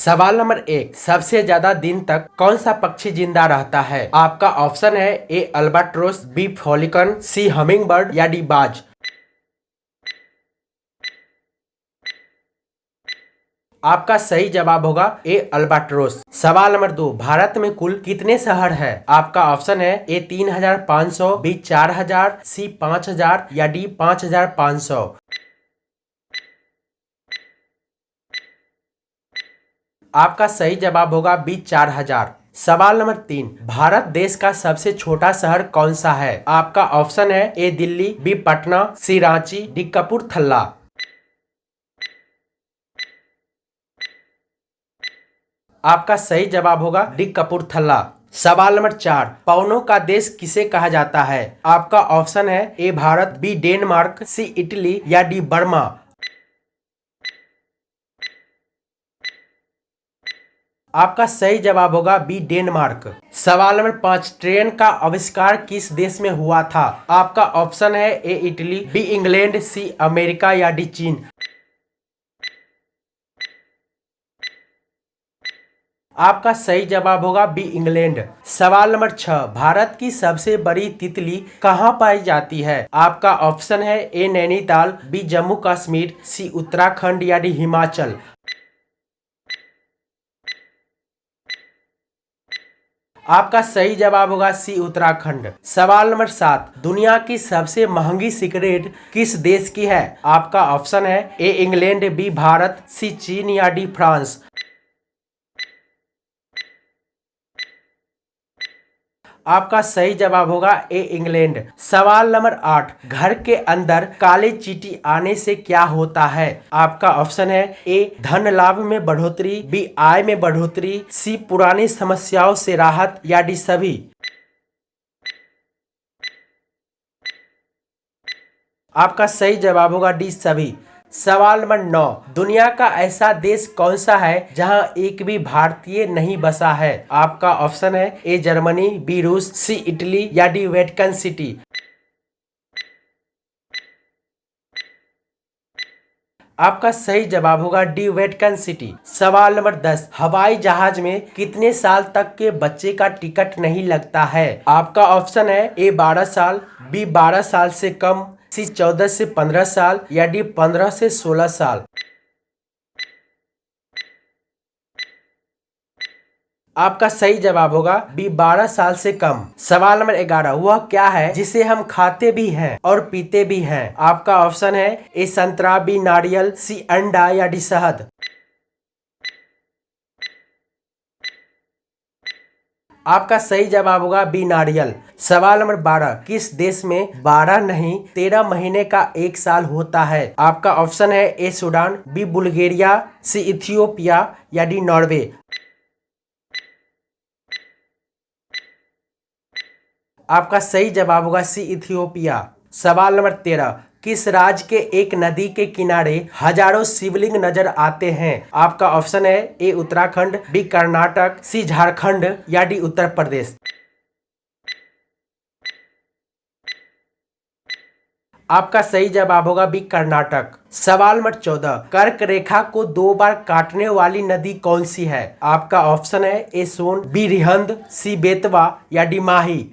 सवाल नंबर 1, सबसे ज्यादा दिन तक कौन सा पक्षी जिंदा रहता है? आपका ऑप्शन है ए अल्बाट्रोस, बी फॉलिकन, सी हमिंग बर्ड या डी बाज। आपका सही जवाब होगा ए अल्बाट्रोस। सवाल नंबर 2, भारत में कुल कितने शहर है? आपका ऑप्शन है ए 3500, बी 4000, सी 5000 या डी 5500। आपका सही जवाब होगा बी 4000। सवाल नंबर 3, भारत देश का सबसे छोटा शहर कौन सा है? आपका ऑप्शन है ए दिल्ली, बी पटना, सी रांची, डी कपूरथला। आपका सही जवाब होगा डी कपूरथला। सवाल नंबर 4, पवनों का देश किसे कहा जाता है? आपका ऑप्शन है ए भारत, बी डेनमार्क, सी इटली या डी बर्मा। आपका सही जवाब होगा बी डेनमार्क। सवाल नंबर 5, ट्रेन का आविष्कार किस देश में हुआ था? आपका ऑप्शन है A Italy, B England, C America या डी चीन। आपका सही जवाब होगा बी इंग्लैंड। सवाल नंबर 6, भारत की सबसे बड़ी तितली कहाँ पाई जाती है? आपका ऑप्शन है ए नैनीताल, बी जम्मू कश्मीर, सी उत्तराखंड या डी हिमाचल। आपका सही जवाब होगा सी उत्तराखंड। सवाल नंबर 7, दुनिया की सबसे महंगी सिगरेट किस देश की है? आपका ऑप्शन है ए इंग्लैंड, बी भारत, सी चीन या डी फ्रांस। आपका सही जवाब होगा ए इंग्लैंड। सवाल नंबर 8, घर के अंदर काले चींटी आने से क्या होता है? आपका ऑप्शन है ए धन लाभ में बढ़ोतरी, बी आय में बढ़ोतरी, सी पुरानी समस्याओं से राहत या डी सभी। आपका सही जवाब होगा डी सभी। सवाल नंबर 9, दुनिया का ऐसा देश कौन सा है जहां एक भी भारतीय नहीं बसा है? आपका ऑप्शन है ए जर्मनी, बी रूस, सी इटली या डी वेटिकन सिटी। आपका सही जवाब होगा डी वेटिकन सिटी। सवाल नंबर 10, हवाई जहाज में कितने साल तक के बच्चे का टिकट नहीं लगता है? आपका ऑप्शन है ए 12 साल, बी 12 साल से कम, सी 14 से 15 साल या डी 15 से 16 साल। आपका सही जवाब होगा बी 12 साल से कम। सवाल नंबर 11, वह क्या है जिसे हम खाते भी हैं और पीते भी हैं? आपका ऑप्शन है ए संतरा, बी नारियल, सी अंडा या डी शहद। आपका सही जवाब होगा बी नारियल। सवाल नंबर 12, किस देश में 12 नहीं 13 महीने का एक साल होता है? आपका ऑप्शन है ए सूडान, बी बुल्गारिया, सी इथियोपिया या डी नॉर्वे। आपका सही जवाब होगा सी इथियोपिया। सवाल नंबर 13, किस राज्य के एक नदी के किनारे हजारों शिवलिंग नजर आते हैं? आपका ऑप्शन है ए उत्तराखंड, बी कर्नाटक, सी झारखंड या डी उत्तर प्रदेश। आपका सही जवाब होगा बी कर्नाटक। सवाल नंबर 14, कर्क रेखा को 2 बार काटने वाली नदी कौन सी है? आपका ऑप्शन है ए सोन, बी रिहंद, सी बेतवा या डी माही।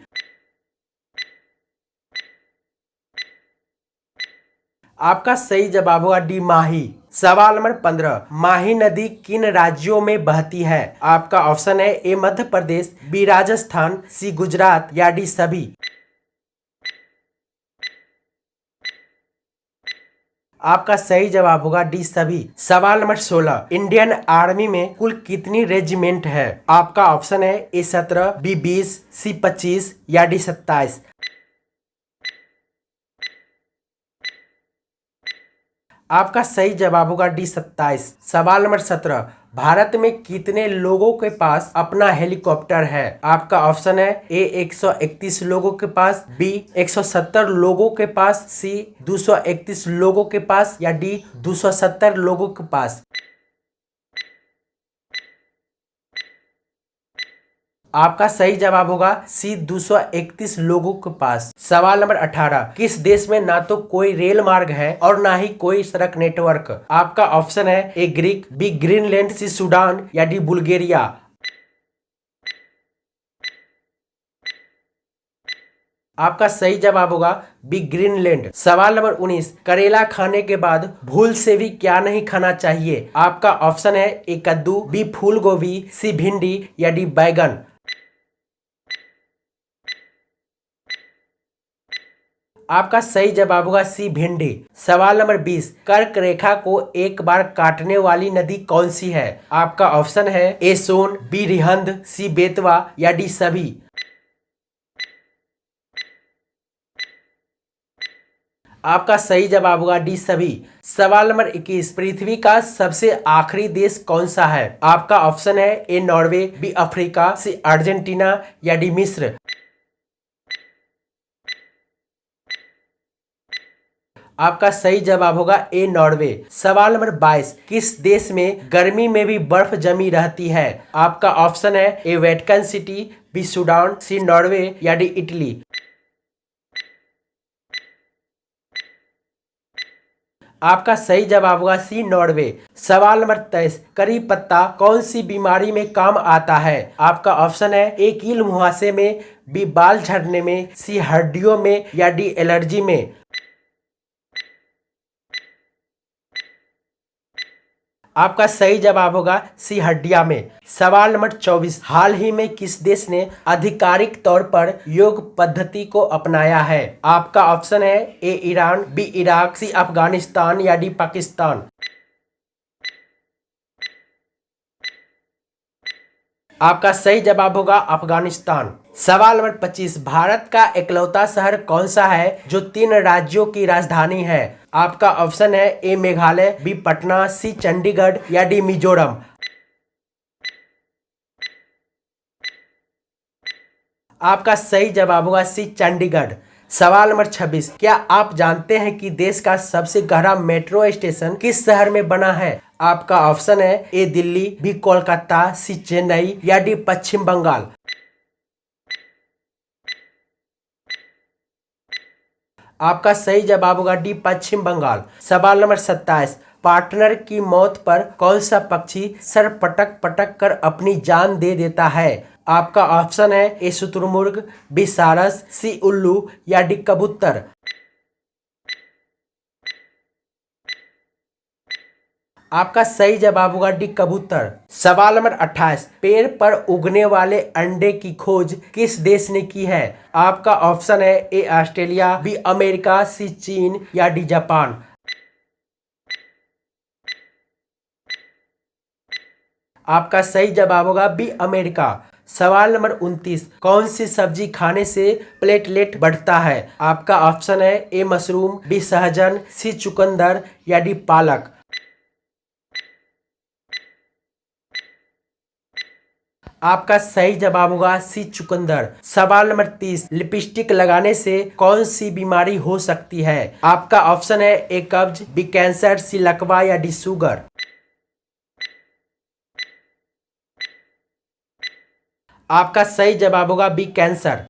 आपका सही जवाब होगा डी माही। सवाल नंबर 15, माही नदी किन राज्यों में बहती है? आपका ऑप्शन है ए मध्य प्रदेश, बी राजस्थान, सी गुजरात या डी सभी। आपका सही जवाब होगा डी सभी। सवाल नंबर 16, इंडियन आर्मी में कुल कितनी रेजिमेंट है? आपका ऑप्शन है ए 17, बी 20, सी 25 या डी 27। आपका सही जवाब होगा डी 27। सवाल नंबर 17, भारत में कितने लोगों के पास अपना हेलीकॉप्टर है? आपका ऑप्शन है ए 131 लोगों के पास, बी 170 लोगों के पास, सी 231 लोगों के पास या डी 270 लोगों के पास। आपका सही जवाब होगा सी 231 लोगों के पास। सवाल नंबर 18, किस देश में ना तो कोई रेल मार्ग है और ना ही कोई सड़क नेटवर्क? आपका ऑप्शन है ए ग्रीक, बी ग्रीनलैंड, सी सूडान या डी बुल्गारिया। आपका सही जवाब होगा बी ग्रीनलैंड। सवाल नंबर 19, करेला खाने के बाद भूल से भी क्या नहीं खाना चाहिए? आपका ऑप्शन है ए कद्दू, बी फूल गोभी, सी भिंडी या डी बैगन। आपका सही जवाब होगा सी भिंडी। सवाल नंबर 20, कर्क रेखा को एक बार काटने वाली नदी कौन सी है? आपका ऑप्शन है ए सोन, बी रिहंद, सी बेतवा या डी सभी। आपका सही जवाब होगा डी सभी। सवाल नंबर 21, पृथ्वी का सबसे आखिरी देश कौन सा है? आपका ऑप्शन है A Norway, B Africa, C Argentina या डी मिस्र। आपका सही जवाब होगा ए नॉर्वे। सवाल नंबर 22, किस देश में गर्मी में भी बर्फ जमी रहती है? आपका ऑप्शन है ए वेटिकन सिटी, बी सूडान, सी नॉर्वे या डी इटली। आपका सही जवाब होगा सी नॉर्वे। सवाल नंबर 23, करी पत्ता कौन सी बीमारी में काम आता है? आपका ऑप्शन है ए कील मुहासे में, बी बाल झड़ने में, सी हड्डियों में या डी एलर्जी में। आपका सही जवाब होगा सी हड्डिया में। सवाल नंबर 24, हाल ही में किस देश ने आधिकारिक तौर पर योग पद्धति को अपनाया है? आपका ऑप्शन है ए ईरान, बी इराक, सी अफगानिस्तान या डी पाकिस्तान। आपका सही जवाब होगा अफगानिस्तान। सवाल नंबर 25, भारत का इकलौता शहर कौन सा है जो 3 राज्यों की राजधानी है? आपका ऑप्शन है ए मेघालय, बी पटना, सी चंडीगढ़ या डी मिजोरम। आपका सही जवाब होगा सी चंडीगढ़। सवाल नंबर 26, क्या आप जानते हैं कि देश का सबसे गहरा मेट्रो स्टेशन किस शहर में बना है? आपका ऑप्शन है ए दिल्ली, बी कोलकाता, सी चेन्नई या डी पश्चिम बंगाल। आपका सही जवाब होगा डी पश्चिम बंगाल। सवाल नंबर 27, पार्टनर की मौत पर कौन सा पक्षी सर पटक पटक कर अपनी जान दे देता है? आपका ऑप्शन है ए शुतुरमुर्ग, बी सारस, सी उल्लू या डी कबूतर। आपका सही जवाब होगा डी कबूतर। सवाल नंबर 28, पेड़ पर उगने वाले अंडे की खोज किस देश ने की है? आपका ऑप्शन है ए ऑस्ट्रेलिया, बी अमेरिका, सी चीन या डी जापान। आपका सही जवाब होगा बी अमेरिका। सवाल नंबर 29, कौन सी सब्जी खाने से प्लेटलेट बढ़ता है? आपका ऑप्शन है ए मशरूम, बी सहजन, सी चुकंदर या डी पालक। आपका सही जवाब होगा सी चुकंदर। सवाल नंबर 30, लिपस्टिक लगाने से कौन सी बीमारी हो सकती है? आपका ऑप्शन है ए कब्ज, बी कैंसर, सी लकवा या डी शुगर। आपका सही जवाब होगा बी कैंसर।